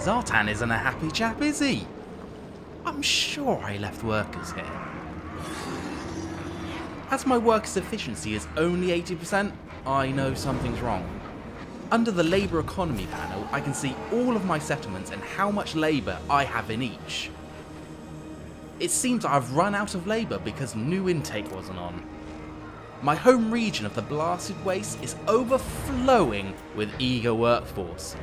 Zhatan isn't a happy chap, is he? I'm sure I left workers here. As my workers' efficiency is only 80%, I know something's wrong. Under the labour economy panel, I can see all of my settlements and how much labour I have in each. It seems I've run out of labour because new intake wasn't on. My home region of the blasted waste is overflowing with eager workforce.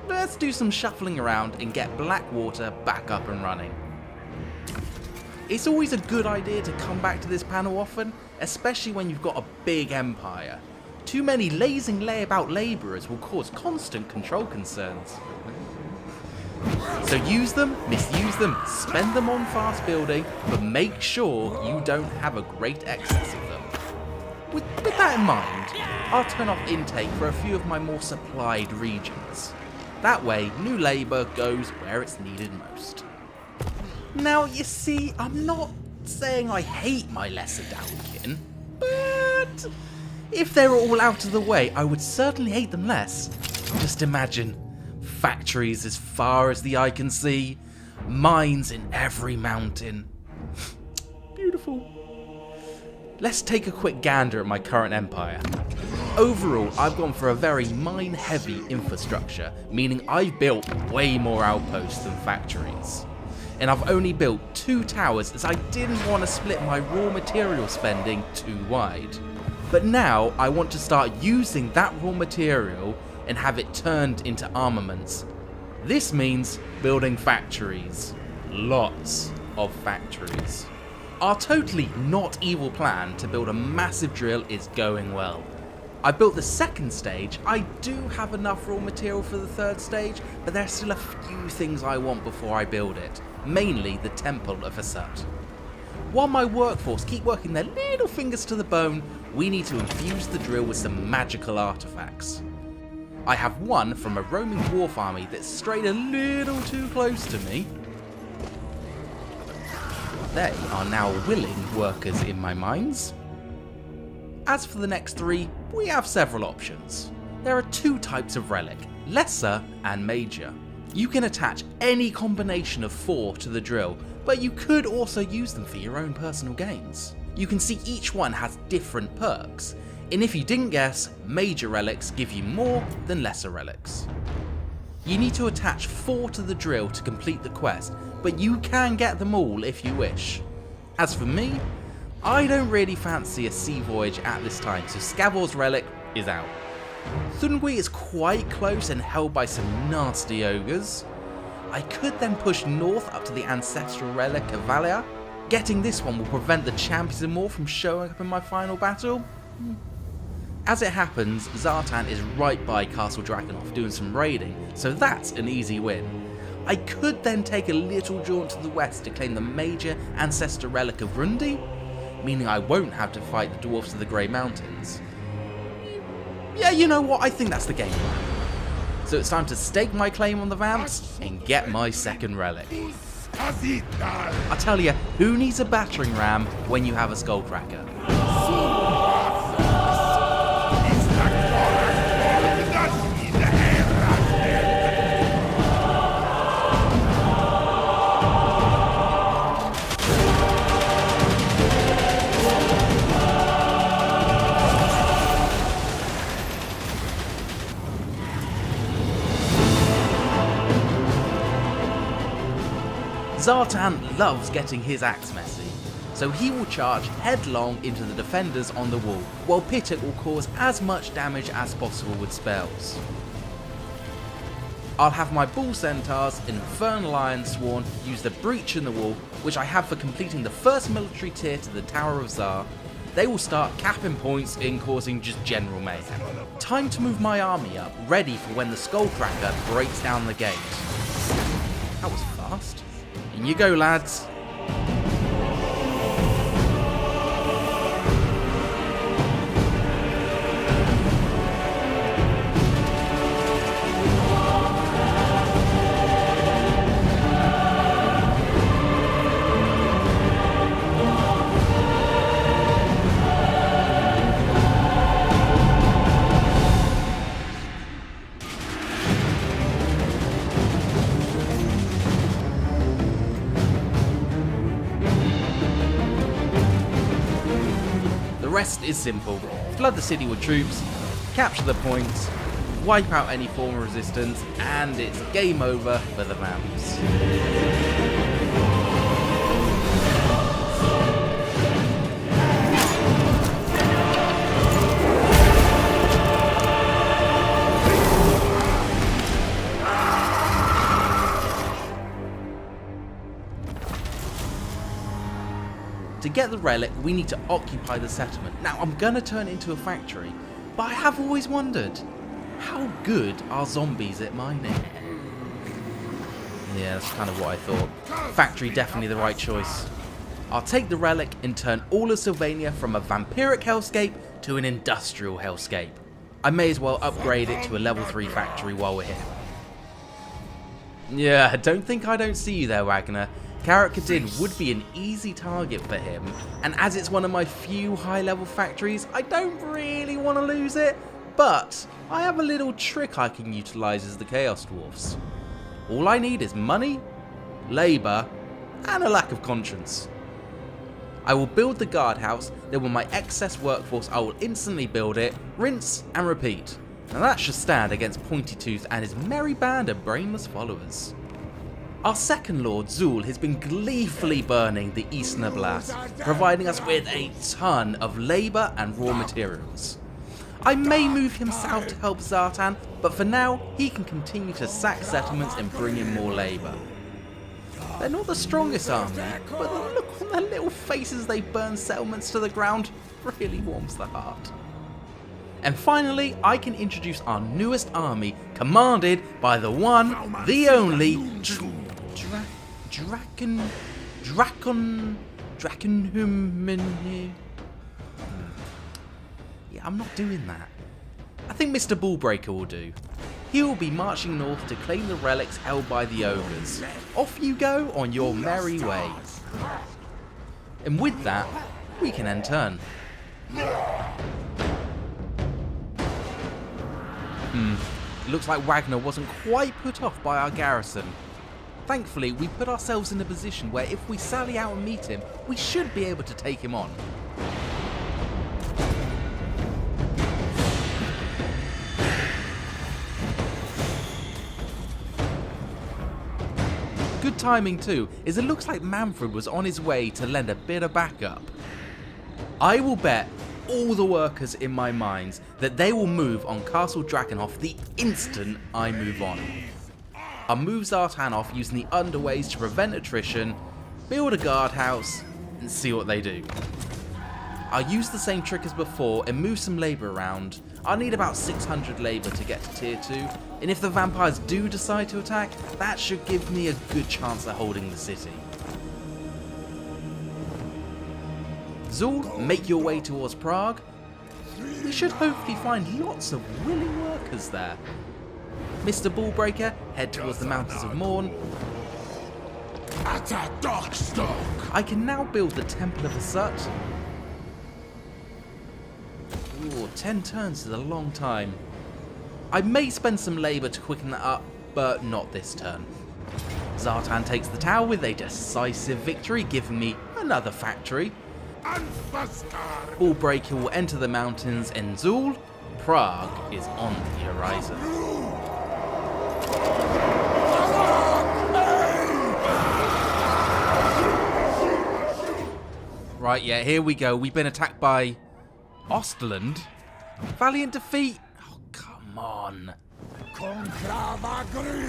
Let's do some shuffling around and get Blackwater back up and running. It's always a good idea to come back to this panel often, especially when you've got a big empire. Too many lazing layabout labourers will cause constant control concerns. So use them, misuse them, spend them on fast building, but make sure you don't have a great excess of them. With that in mind, I'll turn off intake for a few of my more supplied regions. That way, new labour goes where it's needed most. Now, you see, I'm not saying I hate my lesser downkin, but if they were all out of the way, I would certainly hate them less. Just imagine, factories as far as the eye can see, mines in every mountain. Beautiful. Let's take a quick gander at my current empire. Overall, I've gone for a very mine-heavy infrastructure, meaning I've built way more outposts than factories. And I've only built 2 towers as I didn't want to split my raw material spending too wide. But now I want to start using that raw material and have it turned into armaments. This means building factories. Lots of factories. Our totally not evil plan to build a massive drill is going well. I built the second stage. I do have enough raw material for the third stage, but there's still a few things I want before I build it, mainly the Temple of Zharr. While my workforce keep working their little fingers to the bone, we need to infuse the drill with some magical artifacts. I have one from a roaming dwarf army that strayed a little too close to me. They are now willing workers in my mines. As for the next 3, we have several options. There are 2 types of relic, lesser and major. You can attach any combination of 4 to the drill, but you could also use them for your own personal gains. You can see each one has different perks, and if you didn't guess, major relics give you more than lesser relics. You need to attach 4 to the drill to complete the quest, but you can get them all if you wish. As for me, I don't really fancy a sea voyage at this time, so Scavor's relic is out. Thungui is quite close and held by some nasty ogres. I could then push north up to the ancestral relic of Valia. Getting this one will prevent the champions and more from showing up in my final battle. As it happens, Zhatan is right by Castle Drakenhof doing some raiding, so that's an easy win. I could then take a little jaunt to the west to claim the major ancestor relic of Rundi, meaning I won't have to fight the dwarfs of the Grey Mountains. Yeah, you know what, I think that's the game plan. So it's time to stake my claim on the Vamps and get my second relic. I tell you, who needs a battering ram when you have a skullcracker? Zhatan loves getting his axe messy, so he will charge headlong into the defenders on the wall, while Pitek will cause as much damage as possible with spells. I'll have my Bull Centaurs and Infernal Iron Sworn use the breach in the wall, which I have for completing the first military tier to the Tower of Zharr. They will start capping points and causing just general mayhem. Time to move my army up, ready for when the Skullcracker breaks down the gate. That was fast. In you go, lads. rest is simple. Flood the city with troops, capture the points, wipe out any form of resistance, and it's game over for the vamps. To get the relic, we need to occupy the settlement. Now, I'm gonna turn it into a factory, but I have always wondered, how good are zombies at mining? Yeah, that's kind of what I thought. Factory, definitely the right choice. I'll take the relic and turn all of Sylvania from a vampiric hellscape to an industrial hellscape. I may as well upgrade it to a level 3 factory while we're here. Yeah, don't think I don't see you there, Wagner. Karak Kadin would be an easy target for him, and as it's one of my few high-level factories, I don't really want to lose it, but I have a little trick I can utilise as the Chaos Dwarfs. All I need is money, labour, and a lack of conscience. I will build the guardhouse, then with my excess workforce I will instantly build it, rinse and repeat. Now that should stand against Pointy Tooth and his merry band of brainless followers. Our second lord, Zul, has been gleefully burning the Eastern Blast, providing us with a ton of labour and raw materials. I may move him south to help Zhatan, but for now, he can continue to sack settlements and bring in more labour. They're not the strongest army, but the look on their little faces they burn settlements to the ground really warms the heart. And finally, I can introduce our newest army, commanded by the one, the only, Drakenhof. Yeah, I'm not doing that. I think Mr. Ballbreaker will do. He will be marching north to claim the relics held by the ogres. Off you go on your merry way. And with that, we can end turn. It looks like Wagner wasn't quite put off by our garrison. Thankfully, we put ourselves in a position where if we sally out and meet him, we should be able to take him on. Good timing too, as it looks like Manfred was on his way to lend a bit of backup. I will bet all the workers in my mines that they will move on Castle Drakenhof the instant I move on. I'll move Zhatan off using the underways to prevent attrition, build a guardhouse, and see what they do. I'll use the same trick as before and move some labour around. I'll need about 600 labour to get to tier 2, and if the vampires do decide to attack, that should give me a good chance at holding the city. Zul, make your way towards Prague. We should hopefully find lots of willing workers there. Mr. Ballbreaker, head towards the Mountains of Morn. I can now build the Temple of Asut. Ooh, 10 turns is a long time. I may spend some labour to quicken that up, but not this turn. Zhatan takes the tower with a decisive victory, giving me another factory. Ballbreaker will enter the mountains, and Zul, Prague is on the horizon. Right, yeah, here we go. We've been attacked by Ostland. Valiant defeat. Oh, come on.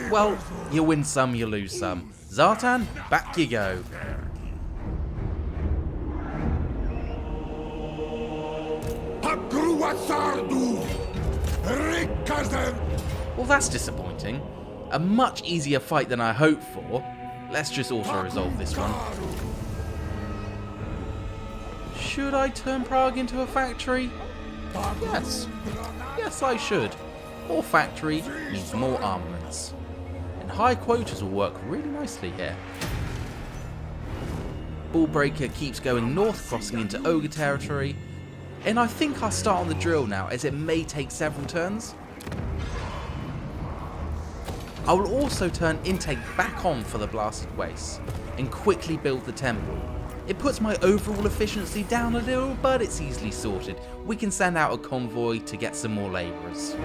Well, you win some, you lose some. Zhatan, back you go. Well, that's disappointing. A much easier fight than I hoped for. Let's just auto-resolve this one. Should I turn Prague into a factory? Yes. Yes, I should. More factory means more armaments. And high quotas will work really nicely here. Ballbreaker keeps going north, crossing into ogre territory. And I think I'll start on the drill now, as it may take several turns. I will also turn intake back on for the blasted wastes, and quickly build the temple. It puts my overall efficiency down a little, but it's easily sorted. We can send out a convoy to get some more labourers.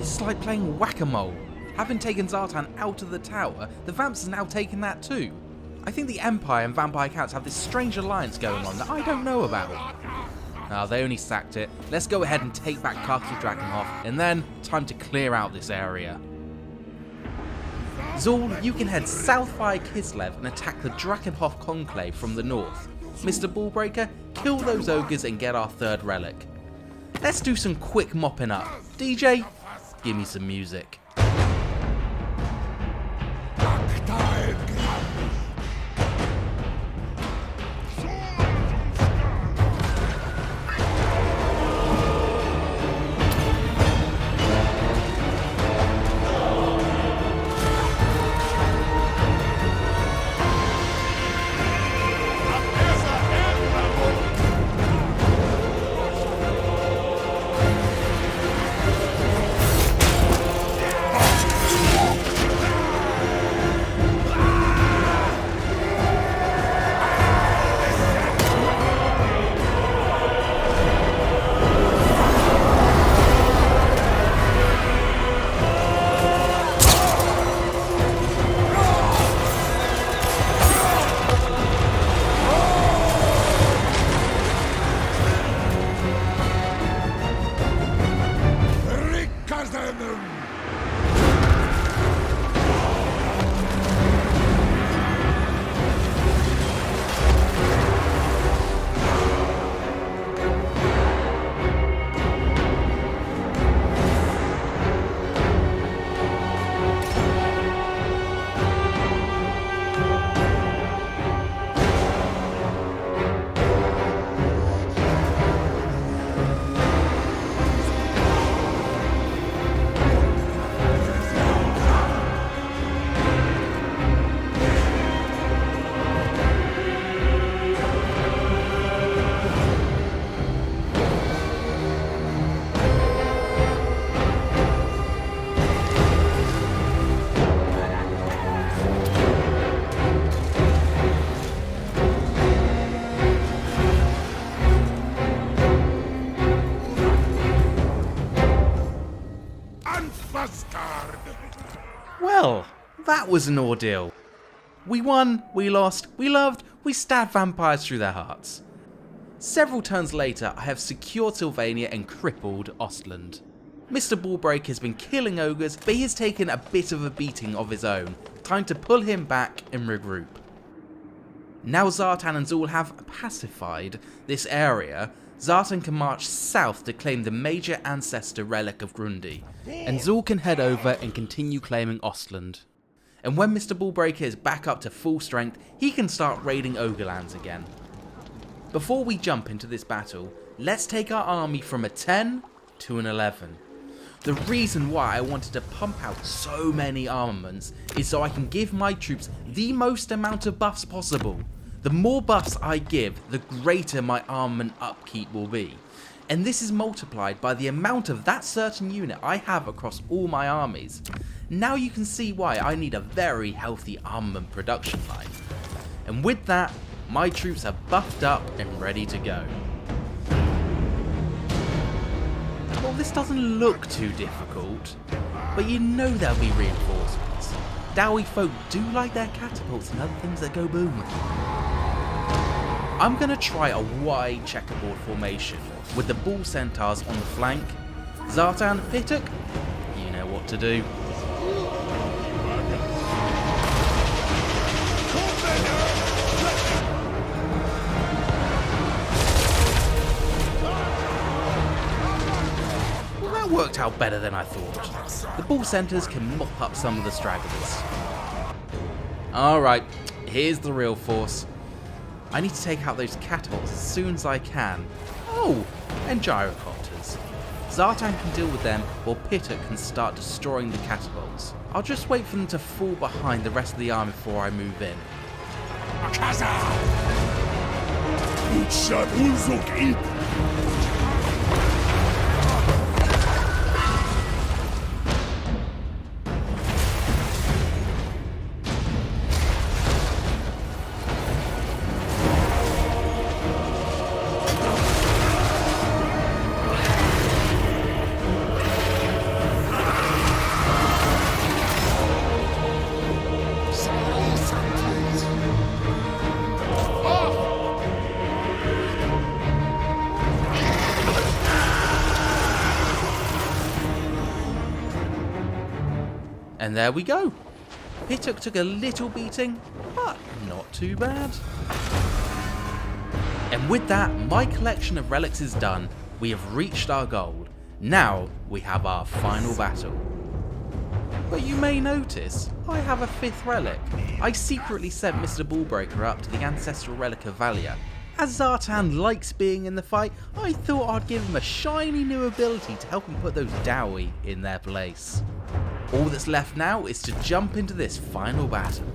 It's like playing whack-a-mole. Having taken Zhatan out of the tower, the Vamps has now taken that too. I think the Empire and Vampire Counts have this strange alliance going on that I don't know about. Ah, they only sacked it. Let's go ahead and take back Castle Drakenhof, and then time to clear out this area. Zharr, you can head south via Kislev and attack the Drakenhof Conclave from the north. Mr. Ballbreaker, kill those ogres and get our third relic. Let's do some quick mopping up. DJ, give me some music. Well, that was an ordeal. We won, we lost, we loved, we stabbed vampires through their hearts. Several turns later, I have secured Sylvania and crippled Ostland. Mr. Ballbreaker has been killing ogres, but he has taken a bit of a beating of his own. Time to pull him back and regroup. Now Zhatan and Zharr have pacified this area, Zhatan can march south to claim the major ancestor relic of Grundy, and Zharr can head over and continue claiming Ostland. And when Mr. Ballbreaker is back up to full strength, he can start raiding Ogrelands again. Before we jump into this battle, let's take our army from a 10 to an 11. The reason why I wanted to pump out so many armaments is so I can give my troops the most amount of buffs possible. The more buffs I give, the greater my armament upkeep will be. And this is multiplied by the amount of that certain unit I have across all my armies. Now you can see why I need a very healthy armament production line. And with that, my troops are buffed up and ready to go. Well, this doesn't look too difficult, but you know there'll be reinforcements. Dowie folk do like their catapults and other things that go boom. I'm going to try a wide checkerboard formation with the bull centaurs on the flank. Zhatan, Pituk, you know what to do. Well, that worked out better than I thought. The bull centaurs can mop up some of the stragglers. Alright, here's the real force. I need to take out those catapults as soon as I can. Oh, and gyrocopters. Zhatan can deal with them while Pituk can start destroying the catapults. I'll just wait for them to fall behind the rest of the army before I move in. And there we go. Hittook took a little beating, but not too bad. And with that, my collection of relics is done. We have reached our goal. Now we have our final battle. But you may notice, I have a 5th relic. I secretly sent Mr. Ballbreaker up to the ancestral relic of Valia. As Zhatan likes being in the fight, I thought I'd give him a shiny new ability to help him put those Dowie in their place. All that's left now is to jump into this final battle.